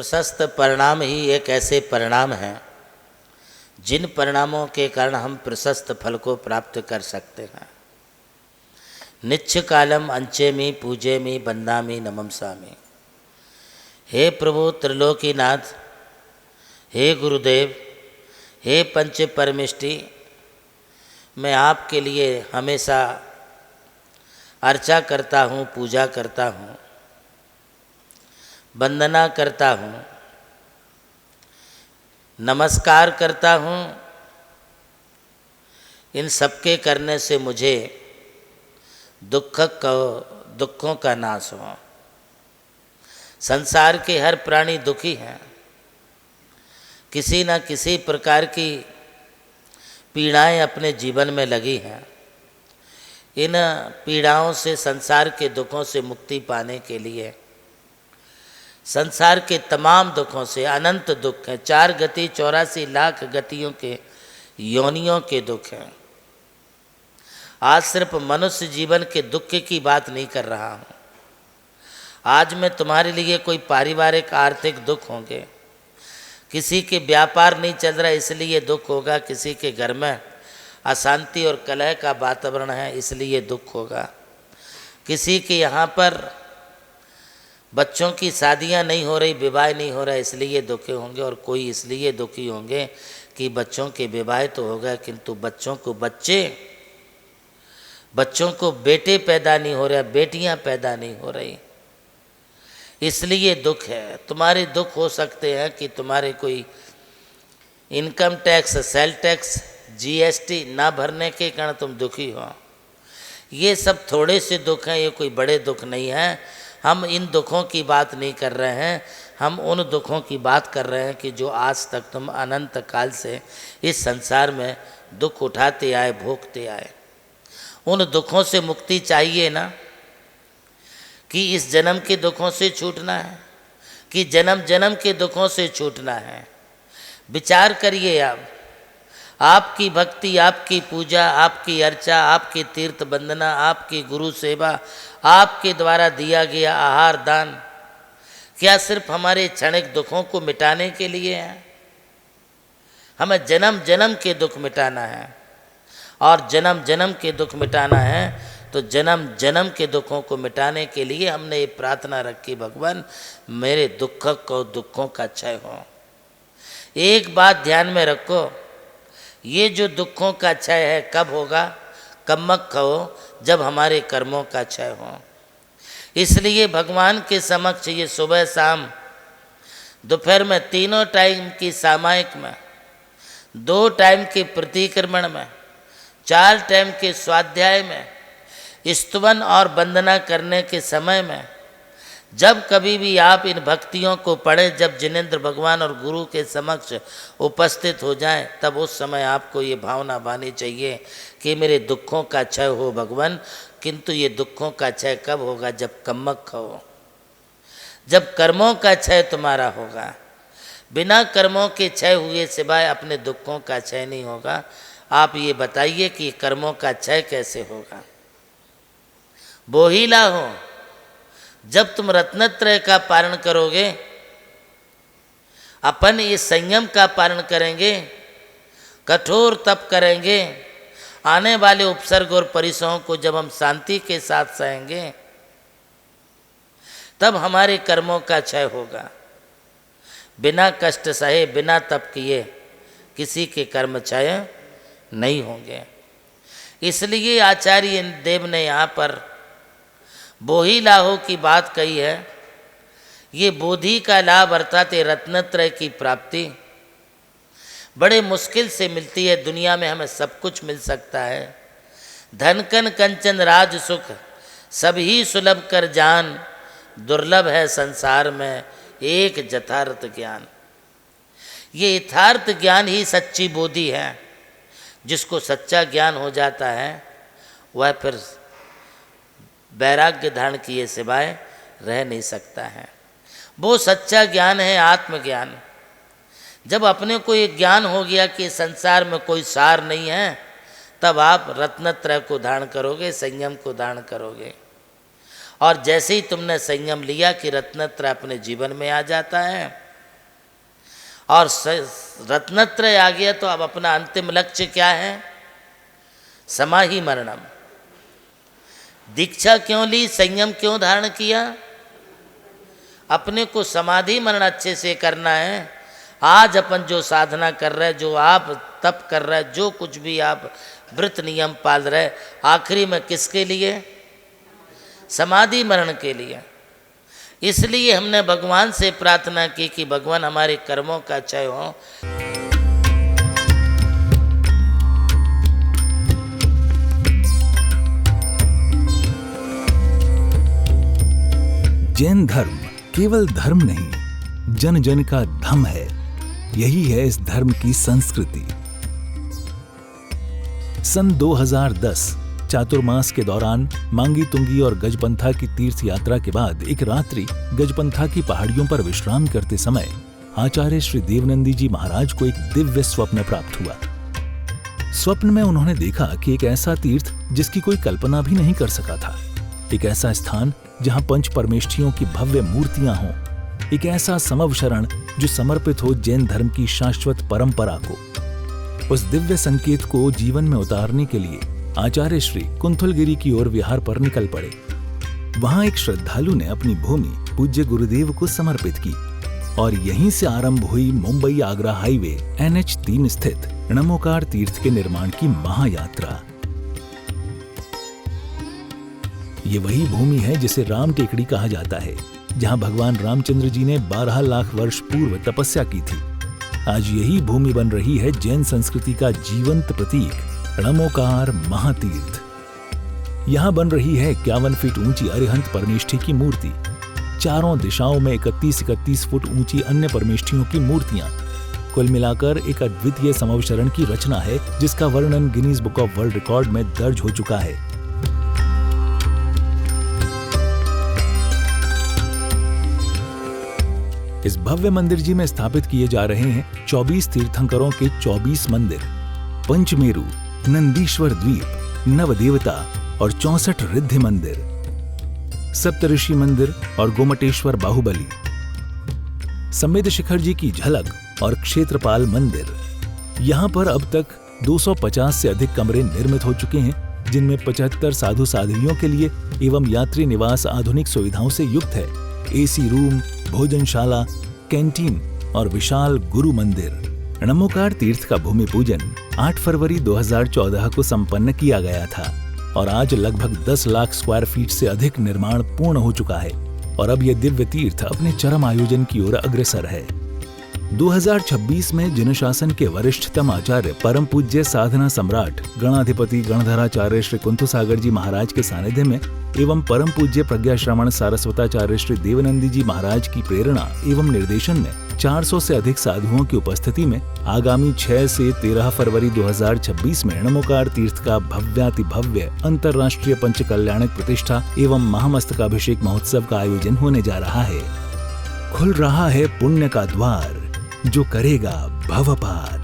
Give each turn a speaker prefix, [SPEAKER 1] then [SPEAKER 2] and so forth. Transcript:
[SPEAKER 1] प्रशस्त परिणाम ही एक ऐसे परिणाम हैं जिन परिणामों के कारण हम प्रशस्त फल को प्राप्त कर सकते हैं। निच्छ कालम अंचेमी पूजेमी बंदामी नममसामी। हे प्रभु त्रिलोकीनाथ, हे गुरुदेव, हे पंच परमिष्टि, मैं आपके लिए हमेशा अर्चा करता हूँ, पूजा करता हूँ, वंदना करता हूँ, नमस्कार करता हूँ। इन सबके करने से मुझे दुखों का नाश हो। संसार के हर प्राणी दुखी हैं, किसी न किसी प्रकार की पीड़ाएं अपने जीवन में लगी हैं। इन पीड़ाओं से, संसार के दुखों से मुक्ति पाने के लिए, संसार के तमाम दुखों से, अनंत दुख हैं, 4 गति 84 लाख गतियों के योनियों के दुख हैं। आज सिर्फ मनुष्य जीवन के दुख की बात नहीं कर रहा हूँ। आज मैं तुम्हारे लिए कोई पारिवारिक आर्थिक दुख होंगे, किसी के व्यापार नहीं चल रहा इसलिए दुख होगा, किसी के घर में अशांति और कलह का वातावरण है इसलिए दुख होगा, किसी के यहाँ पर बच्चों की शादियाँ नहीं हो रही, विवाह नहीं हो रहा इसलिए दुखी होंगे, और कोई इसलिए दुखी होंगे कि बच्चों के विवाह तो हो गए किंतु बच्चों को बेटे पैदा नहीं हो रहे, बेटियाँ पैदा नहीं हो रही, इसलिए दुख है। तुम्हारे दुख हो सकते हैं कि तुम्हारे कोई income tax, sale tax, GST ना भरने के कारण तुम दुखी हो। ये सब थोड़े से दुख हैं, ये कोई बड़े दुख नहीं हैं। हम इन दुखों की बात नहीं कर रहे हैं, हम उन दुखों की बात कर रहे हैं कि जो आज तक तुम अनंत काल से इस संसार में दुख उठाते आए, भोगते आए। उन दुखों से मुक्ति चाहिए ना, कि इस जन्म के दुखों से छूटना है, कि जन्म जन्म के दुखों से छूटना है। विचार करिए आप, आपकी भक्ति, आपकी पूजा, आपकी अर्चा, आपकी तीर्थ वंदना, आपकी गुरु सेवा, आपके द्वारा दिया गया आहार दान, क्या सिर्फ हमारे क्षणिक दुखों को मिटाने के लिए है? हमें जन्म जन्म के दुख मिटाना है, और जन्म जन्म के दुख मिटाना है तो जन्म जन्म के दुखों को मिटाने के लिए हमने ये प्रार्थना रखी, भगवान मेरे दुखों का क्षय हो। एक बात ध्यान में रखो, ये जो दुखों का क्षय है कब होगा? कम्मक हो, जब हमारे कर्मों का क्षय हो। इसलिए भगवान के समक्ष ये सुबह शाम दोपहर में, तीनों टाइम की सामायिक में, 2 टाइम के प्रतिक्रमण में, 4 टाइम के स्वाध्याय में, स्तुवन और वंदना करने के समय में, जब कभी भी आप इन भक्तियों को पढ़ें, जब जिनेंद्र भगवान और गुरु के समक्ष उपस्थित हो जाएं, तब उस समय आपको ये भावना बानी चाहिए कि मेरे दुखों का क्षय हो भगवान। किंतु ये दुखों का क्षय कब होगा? जब कम्मक हो, जब कर्मों का क्षय तुम्हारा होगा। बिना कर्मों के क्षय हुए सिवाय अपने दुखों का क्षय नहीं होगा। आप ये बताइए कि कर्मों का क्षय कैसे होगा? बोहिला हो, जब तुम रत्नत्रय का पारण करोगे, अपन ये संयम का पालन करेंगे, कठोर तप करेंगे, आने वाले उपसर्ग और परिसरों को जब हम शांति के साथ सहेंगे, तब हमारे कर्मों का क्षय होगा। बिना कष्ट सहे, बिना तप किए किसी के कर्म क्षय नहीं होंगे। इसलिए आचार्य देव ने यहाँ पर बोहिलाहो की बात कही है। ये बोधि का लाभ अर्थात रत्नत्रय की प्राप्ति बड़े मुश्किल से मिलती है। दुनिया में हमें सब कुछ मिल सकता है, धन कन कंचन राज सुख सभी सुलभ कर जान, दुर्लभ है संसार में एक यथार्थ ज्ञान। ये यथार्थ ज्ञान ही सच्ची बोधि है। जिसको सच्चा ज्ञान हो जाता है वह फिर वैराग्य धारण किए सिवाय रह नहीं सकता है। वो सच्चा ज्ञान है आत्मज्ञान। जब अपने को ये ज्ञान हो गया कि संसार में कोई सार नहीं है, तब आप रत्नत्रय को धारण करोगे, संयम को धारण करोगे। और जैसे ही तुमने संयम लिया कि रत्नत्रय अपने जीवन में आ जाता है, और रत्नत्रय आ गया तो अब अपना अंतिम लक्ष्य क्या है? समाहि मरणम। दीक्षा क्यों ली, संयम क्यों धारण किया? अपने को समाधि मरण अच्छे से करना है। आज अपन जो साधना कर रहे, जो आप तप कर रहे, जो कुछ भी आप व्रत नियम पाल रहे, आखिरी में किसके लिए? समाधि मरण के लिए। इसलिए हमने भगवान से प्रार्थना की कि भगवान हमारे कर्मों का क्षय हो।
[SPEAKER 2] जैन धर्म केवल धर्म नहीं, जन जन का धम है। यही है इस धर्म की संस्कृति। सन 2010 चातुर्मास के दौरान मांगी तुंगी और गजपंथा की तीर्थ यात्रा के बाद एक रात्रि गजपंथा की पहाड़ियों पर विश्राम करते समय आचार्य श्री देवनंदी जी महाराज को एक दिव्य स्वप्न प्राप्त हुआ। स्वप्न में उन्होंने देखा कि एक ऐसा तीर्थ जिसकी कोई कल्पना भी नहीं कर सका था, एक ऐसा स्थान जहां पंच परमेष्ठियों की भव्य मूर्तियां हों, एक ऐसा समव शरण जो समर्पित हो जैन धर्म की शाश्वत परंपरा को। उस दिव्य संकेत को जीवन में उतारने के लिए आचार्य श्री कुंथलगिरी की ओर विहार पर निकल पड़े। वहां एक श्रद्धालु ने अपनी भूमि पूज्य गुरुदेव को समर्पित की और यहीं से आरंभ हुई मुंबई आगरा हाईवे NH3 स्थित णमोकार तीर्थ के निर्माण की महायात्रा। ये वही भूमि है जिसे राम टेकड़ी कहा जाता है, जहां भगवान रामचंद्र जी ने 12 लाख वर्ष पूर्व तपस्या की थी। आज यही भूमि बन रही है जैन संस्कृति का जीवंत प्रतीक णमोकार महातीर्थ। यहां बन रही है 51 फीट ऊंची अरिहंत परमेष्ठी की मूर्ति, चारों दिशाओं में 31-31 फुट ऊंची अन्य परमेष्ठियों की मूर्तियां। कुल मिलाकर एक अद्वितीय समवशरण की रचना है जिसका वर्णन Guinness book of world record में दर्ज हो चुका है। इस भव्य मंदिर जी में स्थापित किए जा रहे हैं 24 तीर्थंकरों के 24 मंदिर, पंचमेरु, नंदीश्वर द्वीप, नवदेवता और 64 रिद्धि मंदिर, सप्तऋषि मंदिर और गोमटेश्वर बाहुबली, संवेद शिखर जी की झलक और क्षेत्रपाल मंदिर। यहाँ पर अब तक 250 से अधिक कमरे निर्मित हो चुके हैं, जिनमें 75 साधु साध्वियों के लिए एवं यात्री निवास आधुनिक सुविधाओं से युक्त है। AC रूम, भोजनशाला, कैंटीन और विशाल गुरु मंदिर। णमोकार तीर्थ का भूमि पूजन 8 फरवरी 2014 को संपन्न किया गया था और आज लगभग 10 लाख स्क्वायर फीट से अधिक निर्माण पूर्ण हो चुका है और अब यह दिव्य तीर्थ अपने चरम आयोजन की ओर अग्रसर है। 2026 में जिन शासन के वरिष्ठतम आचार्य परम पूज्य साधना सम्राट गणाधिपति गणधराचार्य श्री कुंथु सागर जी महाराज के सानिध्य में एवं परम पूज्य प्रज्ञा श्रवण सारस्वताचार्य श्री देवनंदी जी महाराज की प्रेरणा एवं निर्देशन में 400 से अधिक साधुओं की उपस्थिति में आगामी 6 से 13 फरवरी 2026 में णमोकार तीर्थ का भव्याति भव्य अंतर्राष्ट्रीय पंचकल्याणक प्रतिष्ठा एवं महामस्तकाभिषेक महोत्सव का आयोजन होने जा रहा है। खुल रहा है पुण्य का द्वार, जो करेगा भव पार।